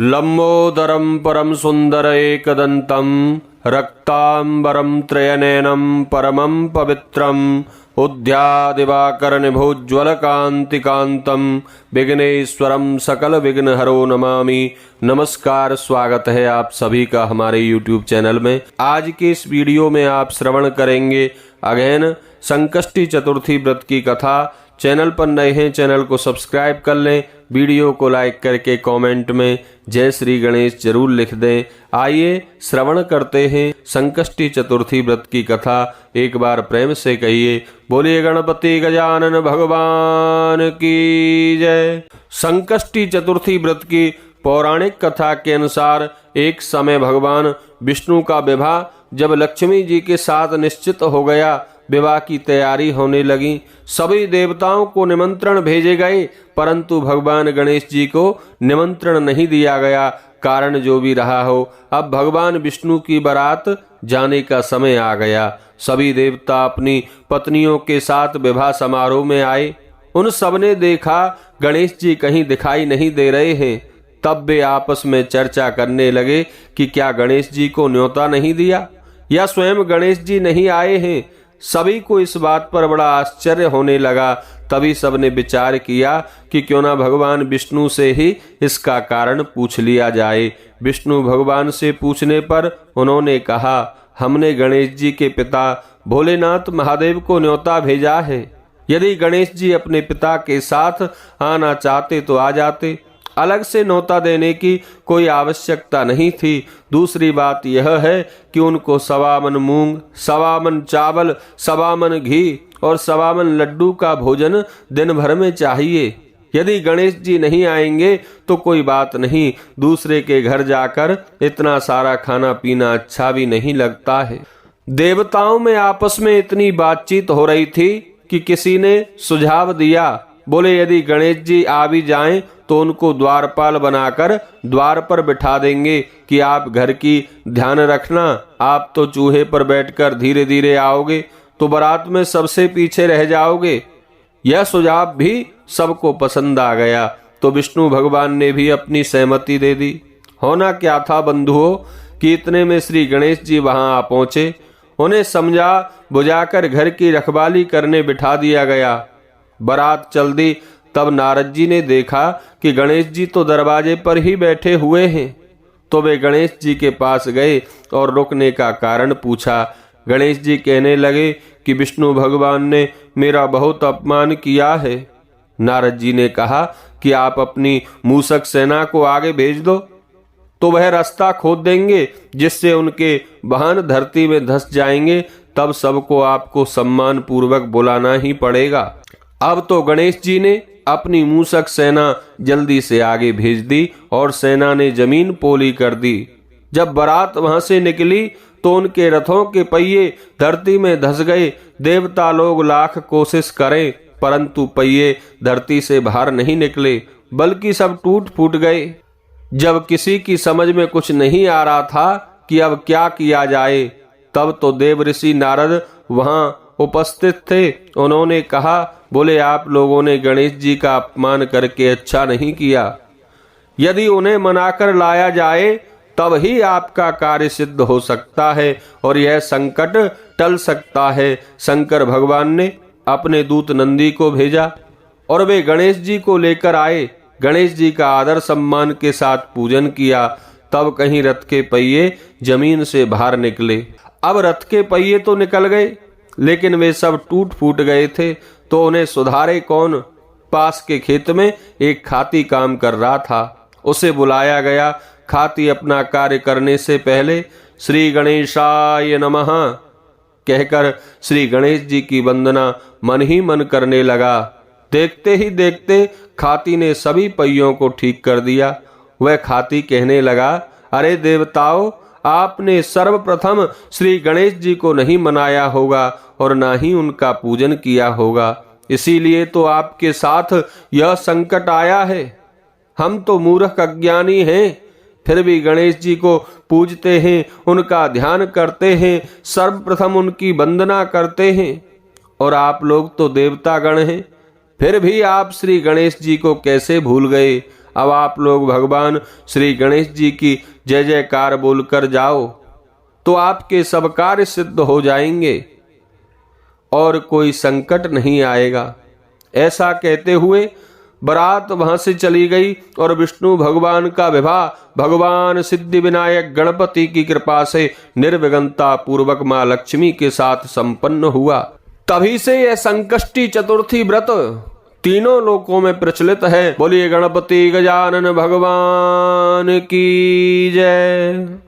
लंबोदरं परम सुंदर एकदंतं रक्तांबरं त्रयनयनं परमं पवित्रं उद्यादिवाकरनिभोज्ज्वलकान्तिकान्तं विघ्नेश्वरं सकल विघ्नहरो नमामि। नमस्कार, स्वागत है आप सभी का हमारे YouTube चैनल में। आज के इस वीडियो में आप श्रवण करेंगे अगेन संकष्टी चतुर्थी व्रत की कथा। चैनल पर नए हैं, चैनल को सब्सक्राइब कर लें, वीडियो को लाइक करके कमेंट में जय श्री गणेश जरूर लिख दें। आइए श्रवण करते हैं संकष्टी चतुर्थी व्रत की कथा। एक बार प्रेम से कहिए, बोलिए गणपति गजानन भगवान की जय। संकष्टी चतुर्थी व्रत की पौराणिक कथा के अनुसार एक समय भगवान विष्णु का विवाह जब लक्ष्मी जी के साथ निश्चित हो गया, विवाह की तैयारी होने लगी। सभी देवताओं को निमंत्रण भेजे गए, परंतु भगवान गणेश जी को निमंत्रण नहीं दिया गया। कारण जो भी रहा हो, अब भगवान विष्णु की बारात जाने का समय आ गया। सभी देवता अपनी पत्नियों के साथ विवाह समारोह में आए। उन सबने देखा गणेश जी कहीं दिखाई नहीं दे रहे हैं। तब वे आपस में चर्चा करने लगे कि क्या गणेश जी को न्योता नहीं दिया या स्वयं गणेश जी नहीं आए हैं। सभी को इस बात पर बड़ा आश्चर्य होने लगा। तभी सबने विचार किया कि क्यों ना भगवान विष्णु से ही इसका कारण पूछ लिया जाए। विष्णु भगवान से पूछने पर उन्होंने कहा, हमने गणेश जी के पिता भोलेनाथ महादेव को न्योता भेजा है। यदि गणेश जी अपने पिता के साथ आना चाहते तो आ जाते, अलग से न्योता देने की कोई आवश्यकता नहीं थी। दूसरी बात यह है कि उनको 1.25 मन मूंग, 1.25 मन चावल, 1.25 मन घी और 1.25 मन लड्डू का भोजन दिन भर में चाहिए। यदि गणेश जी नहीं आएंगे तो कोई बात नहीं, दूसरे के घर जाकर इतना सारा खाना पीना अच्छा भी नहीं लगता है। देवताओं में आपस में इतनी बातचीत हो रही थी कि किसी ने सुझाव दिया, बोले यदि गणेश जी आ भी जाएं तो उनको द्वारपाल बनाकर द्वार पर बिठा देंगे कि आप घर की ध्यान रखना। आप तो चूहे पर बैठकर धीरे धीरे आओगे तो बारात में सबसे पीछे रह जाओगे। यह सुझाव भी सबको पसंद आ गया, तो विष्णु भगवान ने भी अपनी सहमति दे दी। होना क्या था बंधुओं कि इतने में श्री गणेश जी वहां आ पहुंचे। उन्हें समझा बुझाकर घर की रखवाली करने बिठा दिया गया। बारात चल दी। तब नारद जी ने देखा कि गणेश जी तो दरवाजे पर ही बैठे हुए हैं। तो वे गणेश जी के पास गए और रुकने का कारण पूछा। गणेश जी कहने लगे कि विष्णु भगवान ने मेरा बहुत अपमान किया है। नारद जी ने कहा कि आप अपनी मूषक सेना को आगे भेज दो, तो वह रास्ता खोद देंगे जिससे उनके वाहन धरती में धंस जाएंगे। तब सबको आपको सम्मान पूर्वक बुलाना ही पड़ेगा। अब तो गणेश जी ने अपनी मूषक सेना जल्दी से आगे भेज दी और सेना ने जमीन पोली कर दी। जब बारात वहां से निकली तो उनके रथों के पहिए धरती में धंस गए। देवता लोग लाख कोशिश करें परंतु पहिए धरती से बाहर नहीं निकले, बल्कि सब टूट फूट गए। जब किसी की समझ में कुछ नहीं आ रहा था कि अब क्या किया जाए, तब तो देव ऋषि नारद वहां उपस्थित थे। उन्होंने कहा, बोले आप लोगों ने गणेश जी का अपमान करके अच्छा नहीं किया। यदि उन्हें मनाकर लाया जाए तब ही आपका कार्य सिद्ध हो सकता है और यह संकट टल सकता है। शंकर भगवान ने अपने दूत नंदी को भेजा और वे गणेश जी को लेकर आए। गणेश जी का आदर सम्मान के साथ पूजन किया। तब कहीं रथ के पहिए जमीन से बाहर निकले। अब रथ के पहिए तो निकल गए, लेकिन वे सब टूट फूट गए थे, तो उन्हें सुधारे कौन। पास के खेत में एक खाती काम कर रहा था। उसे बुलाया गया। खाती अपना कार्य करने से पहले श्री गणेशाय नमः कहकर श्री गणेश जी की वंदना मन ही मन करने लगा। देखते ही देखते खाती ने सभी पहियों को ठीक कर दिया। वह खाती कहने लगा, अरे देवताओं, आपने सर्वप्रथम श्री गणेश जी को नहीं मनाया होगा और ना ही उनका पूजन किया होगा, इसीलिए तो आपके साथ यह संकट आया है। हम तो मूर्ख अज्ञानी हैं, फिर भी गणेश जी को पूजते हैं, उनका ध्यान करते हैं, सर्वप्रथम उनकी वंदना करते हैं। और आप लोग तो देवता गण हैं, फिर भी आप श्री गणेश जी को कैसे भूल गए। अब आप लोग भगवान श्री गणेश जी की जय जयकार बोलकर जाओ तो आपके सब कार्य सिद्ध हो जाएंगे और कोई संकट नहीं आएगा। ऐसा कहते हुए बारात वहां से चली गई और विष्णु भगवान का विवाह भगवान सिद्धि विनायक गणपति की कृपा से निर्विघ्नता पूर्वक मां लक्ष्मी के साथ संपन्न हुआ। तभी से यह संकष्टी चतुर्थी व्रत तीनों लोकों में प्रचलित है। बोलिए गणपति गजानन भगवान की जय।